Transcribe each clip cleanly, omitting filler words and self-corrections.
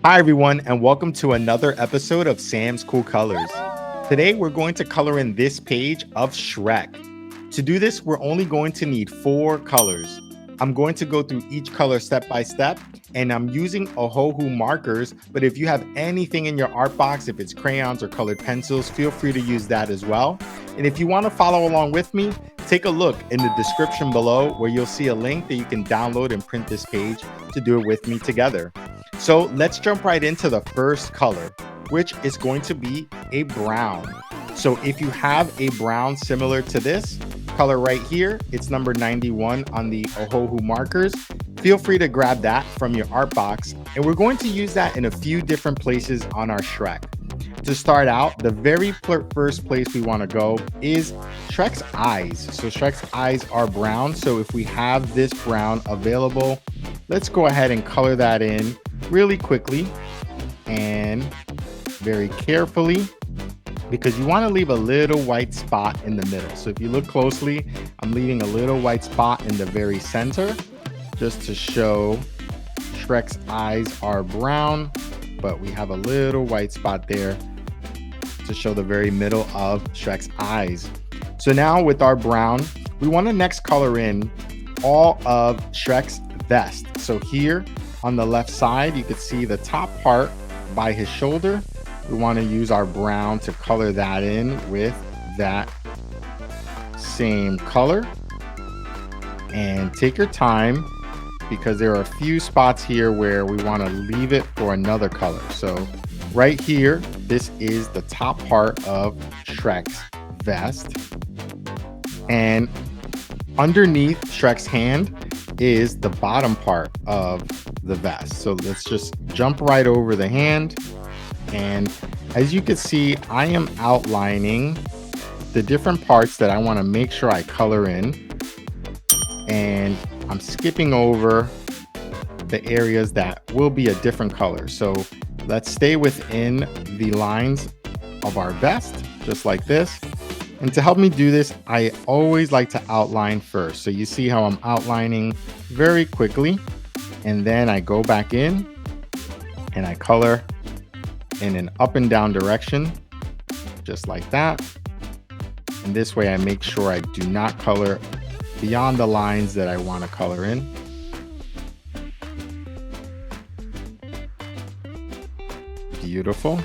Hi, everyone, and welcome to another episode of Sam's Cool Colors. Today, we're going to color in this page of Shrek. To do this, we're only going to need 4 colors. I'm going to go through each color step by step, and I'm using Ohuhu markers, but if you have anything in your art box, if it's crayons or colored pencils, feel free to use that as well. And if you want to follow along with me, take a look in the description below where you'll see a link that you can download and print this page to do it with me together. So let's jump right into the first color, which is going to be a brown. So if you have a brown similar to this color right here, it's number 91 on the Ohuhu markers. Feel free to grab that from your art box, and we're going to use that in a few different places on our Shrek. To start out, the very first place we want to go is Shrek's eyes. So Shrek's eyes are brown. So if we have this brown available, let's go ahead and color that in really quickly and very carefully, because you want to leave a little white spot in the middle. So if you look closely, I'm leaving a little white spot in the very center just to show Shrek's eyes are brown, but we have a little white spot there to show the very middle of Shrek's eyes. So now with our brown, we want to next color in all of Shrek's vest. So here on the left side, you can see the top part by his shoulder. We want to use our brown to color that in with that same color. And take your time, because there are a few spots here where we want to leave it for another color. So right here, this is the top part of Shrek's vest. And underneath Shrek's hand is the bottom part of the vest. So let's just jump right over the hand. And as you can see, I am outlining the different parts that I want to make sure I color in. And I'm skipping over the areas that will be a different color. So let's stay within the lines of our vest, just like this. And to help me do this, I always like to outline first. So you see how I'm outlining very quickly, and then I go back in and I color in an up and down direction, just like that. And this way I make sure I do not color beyond the lines that I want to color in. Beautiful.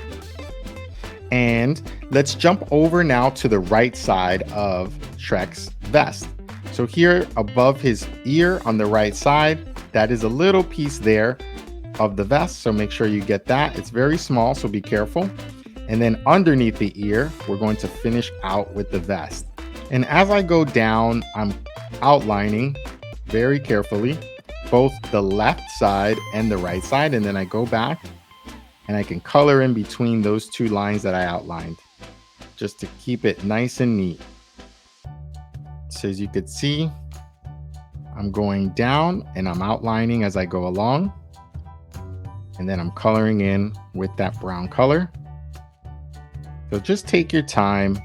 And let's jump over now to the right side of Shrek's vest. So here above his ear on the right side, that is a little piece there of the vest. So make sure you get that. It's very small, so be careful. And then underneath the ear, we're going to finish out with the vest. And as I go down, I'm outlining very carefully both the left side and the right side. And then I go back and I can color in between those two lines that I outlined, just to keep it nice and neat. So as you can see, I'm going down and I'm outlining as I go along. And then I'm coloring in with that brown color. So just take your time.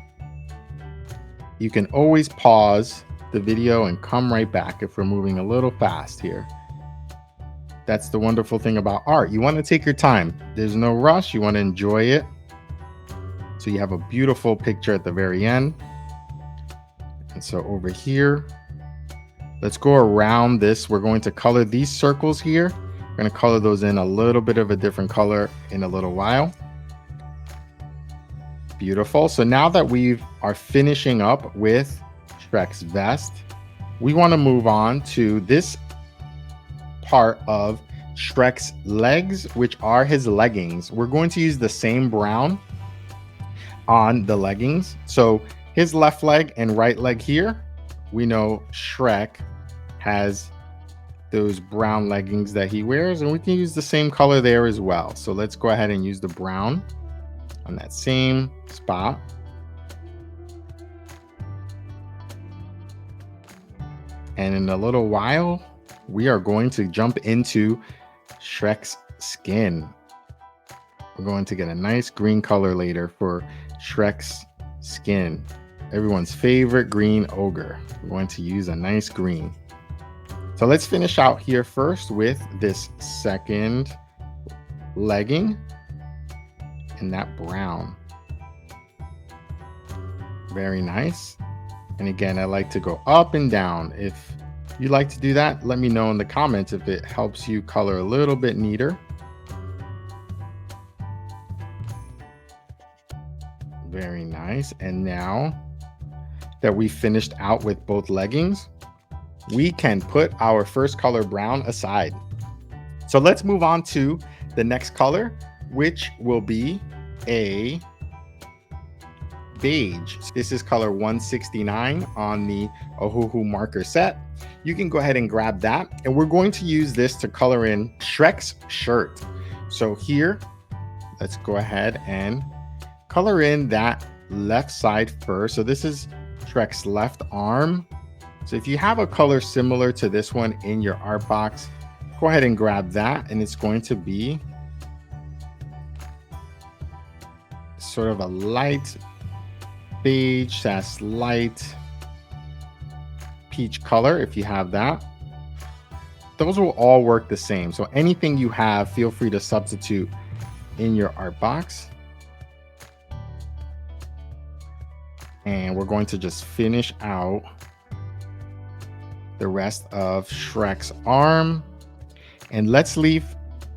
You can always pause the video and come right back if we're moving a little fast here. That's the wonderful thing about art. You want to take your time. There's no rush. You want to enjoy it. So you have a beautiful picture at the very end. And so over here, let's go around this. We're going to color these circles here. We're going to color those in a little bit of a different color in a little while. Beautiful. So now that we are finishing up with Shrek's vest, we want to move on to this part of Shrek's legs, which are his leggings. We're going to use the same brown on the leggings. So his left leg and right leg here, we know Shrek has those brown leggings that he wears, and we can use the same color there as well. So let's go ahead and use the brown on that same spot. And in a little while, we are going to jump into Shrek's skin. We're going to get a nice green color later for Shrek's skin. Everyone's favorite green ogre. We're going to use a nice green. So let's finish out here first with this second legging and that brown. Very nice. And again, I like to go up and down. If you like to do that, let me know in the comments if it helps you color a little bit neater. Very nice. And now that we finished out with both leggings, we can put our first color brown aside. So let's move on to the next color, which will be a beige. This is color 169 on the Ohuhu marker set. You can go ahead and grab that. And we're going to use this to color in Shrek's shirt. So here, let's go ahead and color in that left side first. So this is Shrek's left arm. So if you have a color similar to this one in your art box, go ahead and grab that. And it's going to be sort of a light beige, that's light peach color if you have that. Those will all work the same. So anything you have, feel free to substitute in your art box. And we're going to just finish out the rest of Shrek's arm. And let's leave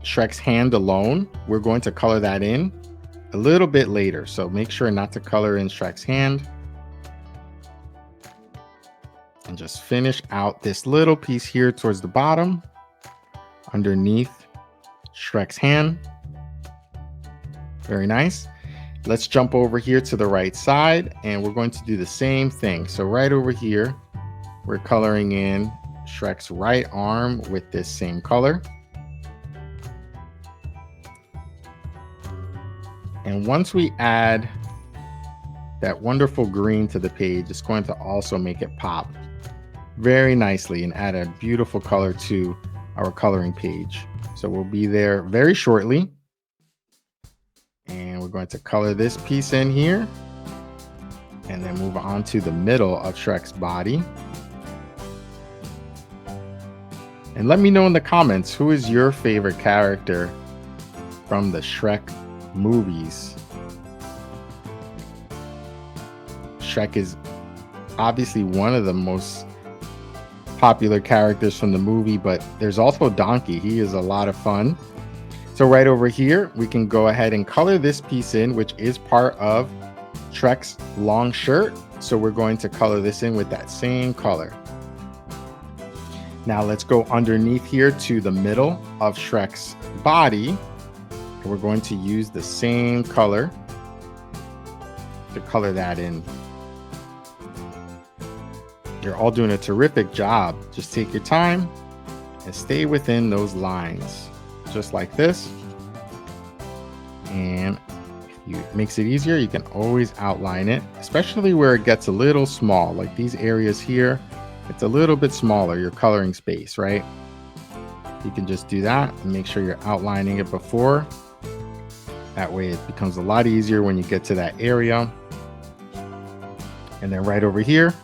Shrek's hand alone. We're going to color that in a little bit later. So make sure not to color in Shrek's hand. And just finish out this little piece here towards the bottom, underneath Shrek's hand. Very nice. Let's jump over here to the right side and we're going to do the same thing. So right over here, we're coloring in Shrek's right arm with this same color. And once we add that wonderful green to the page, it's going to also make it pop very nicely and add a beautiful color to our coloring page. So we'll be there very shortly. And we're going to color this piece in here and then move on to the middle of Shrek's body. And let me know in the comments, who is your favorite character from the Shrek movies? Shrek is obviously one of the most popular characters from the movie, but there's also Donkey. He is a lot of fun. So right over here, we can go ahead and color this piece in, which is part of Shrek's long shirt. So we're going to color this in with that same color. Now let's go underneath here to the middle of Shrek's body. And we're going to use the same color to color that in. You're all doing a terrific job. Just take your time and stay within those lines, just like this. And if it makes it easier, you can always outline it, especially where it gets a little small, like these areas here. It's a little bit smaller, your coloring space, right? You can just do that and make sure you're outlining it before. That way it becomes a lot easier when you get to that area. And then right over here,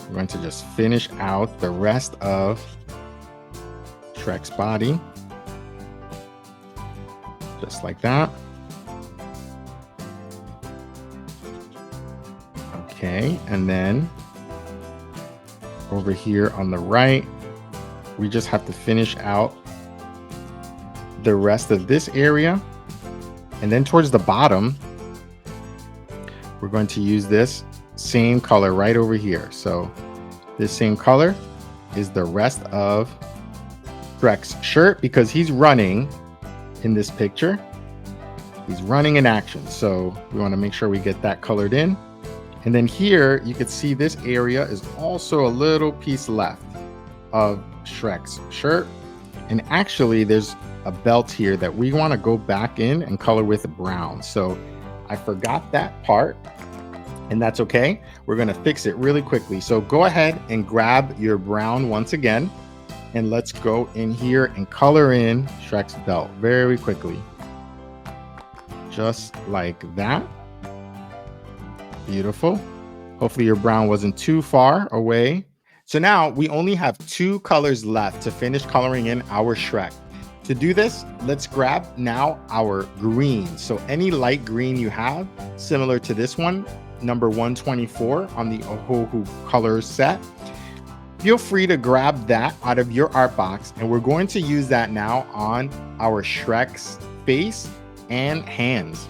we're going to just finish out the rest of Shrek's body. Just like that. Okay, and then over here on the right, we just have to finish out the rest of this area. And then towards the bottom, we're going to use this same color right over here. So this same color is the rest of Shrek's shirt because he's running in this picture. He's running in action. So we want to make sure we get that colored in. And then here you can see this area is also a little piece left of Shrek's shirt. And actually there's a belt here that we want to go back in and color with brown. So I forgot that part, and that's okay. We're going to fix it really quickly. So go ahead and grab your brown once again, and let's go in here and color in Shrek's belt very quickly. Just like that. Beautiful. Hopefully your brown wasn't too far away. So now we only have 2 colors left to finish coloring in our Shrek. To do this, let's grab now our green. So any light green you have, similar to this one, number 124 on the Ohohu colors set, feel free to grab that out of your art box, and we're going to use that now on our Shrek's face and hands.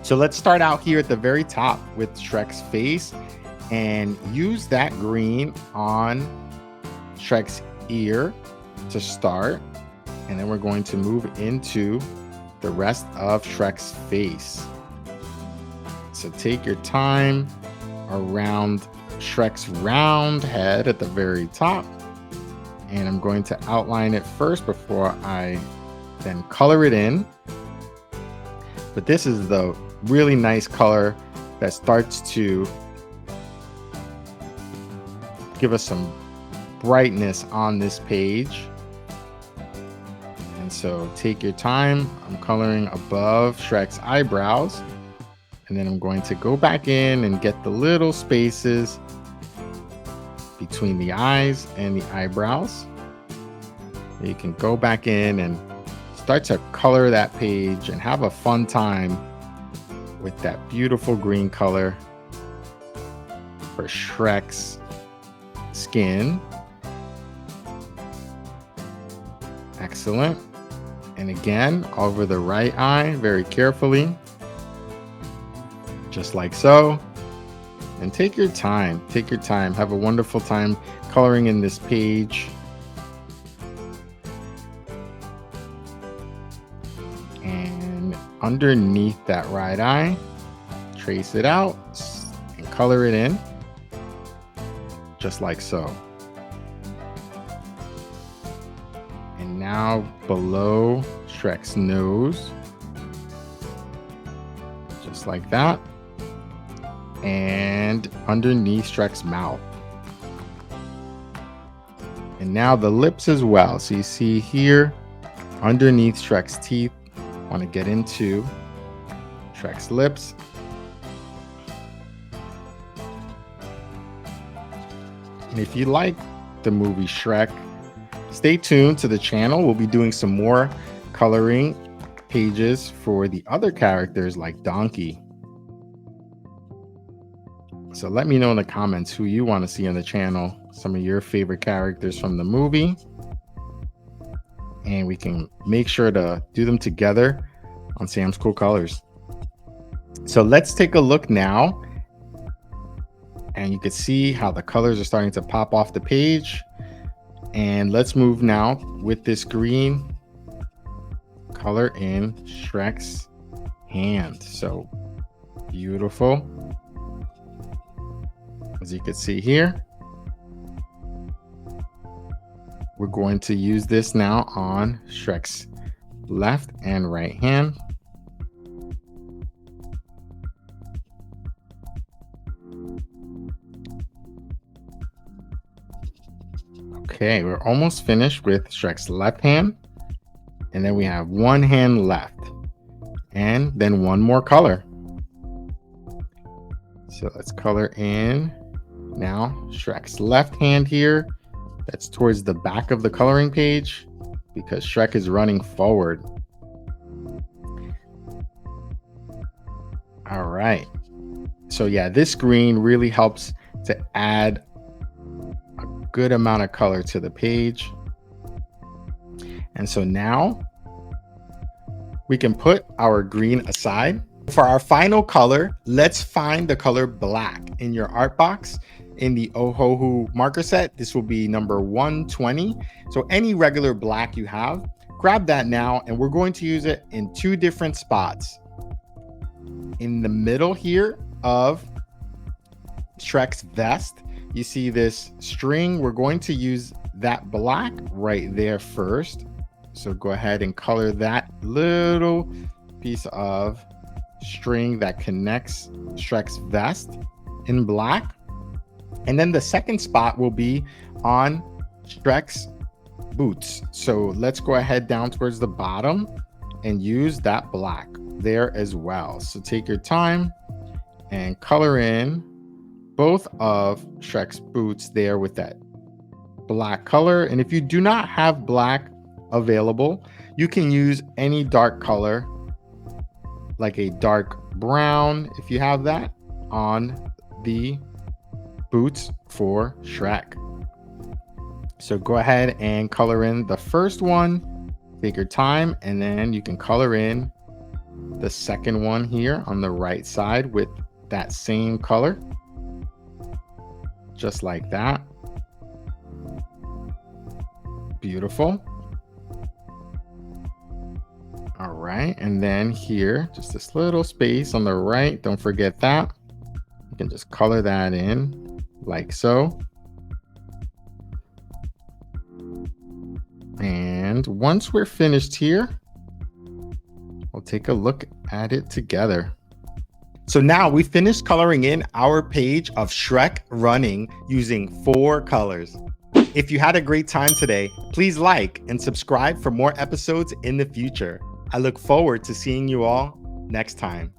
So let's start out here at the very top with Shrek's face and use that green on Shrek's ear to start. And then we're going to move into the rest of Shrek's face. So take your time around Shrek's round head at the very top. And I'm going to outline it first before I then color it in. But this is the really nice color that starts to give us some brightness on this page. And so take your time. I'm coloring above Shrek's eyebrows. And then I'm going to go back in and get the little spaces between the eyes and the eyebrows. You can go back in and start to color that page and have a fun time with that beautiful green color for Shrek's skin. Excellent. And again, over the right eye, very carefully, just like so. And take your time, have a wonderful time coloring in this page. And underneath that right eye, trace it out and color it in, just like so. And now below Shrek's nose, just like that. And underneath Shrek's mouth. And now the lips as well. So you see here, underneath Shrek's teeth, I want to get into Shrek's lips. And if you like the movie Shrek, stay tuned to the channel. We'll be doing some more coloring pages for the other characters like Donkey. So let me know in the comments who you want to see on the channel, some of your favorite characters from the movie. And we can make sure to do them together on Sam's Cool Colors. So let's take a look now. And you can see how the colors are starting to pop off the page. And let's move now with this green color in Shrek's hand. So beautiful. As you can see here, we're going to use this now on Shrek's left and right hand. Okay, we're almost finished with Shrek's left hand. And then we have one hand left. And then one more color. So let's color in now Shrek's left hand here. That's towards the back of the coloring page because Shrek is running forward. All right. So yeah, this green really helps to add a good amount of color to the page. And so now we can put our green aside. For our final color, let's find the color black in your art box. In the Ohohu marker set, this will be number 120. So any regular black you have, grab that now, and we're going to use it in two different spots. In the middle here of Shrek's vest, you see this string. We're going to use that black right there first. So go ahead and color that little piece of string that connects Shrek's vest in black. And then the second spot will be on Shrek's boots. So let's go ahead down towards the bottom and use that black there as well. So take your time and color in both of Shrek's boots there with that black color. And if you do not have black available, You can use any dark color, like a dark brown, if you have that, on the boots for Shrek. So go ahead and color in the first one, take your time, and then you can color in the second one here on the right side with that same color, just like that. Beautiful. All right, and then here, just this little space on the right, don't forget that. You can just color that in like so. And once we're finished here, we'll take a look at it together. So now we finished coloring in our page of Shrek running using 4 colors. If you had a great time today, please like and subscribe for more episodes in the future. I look forward to seeing you all next time.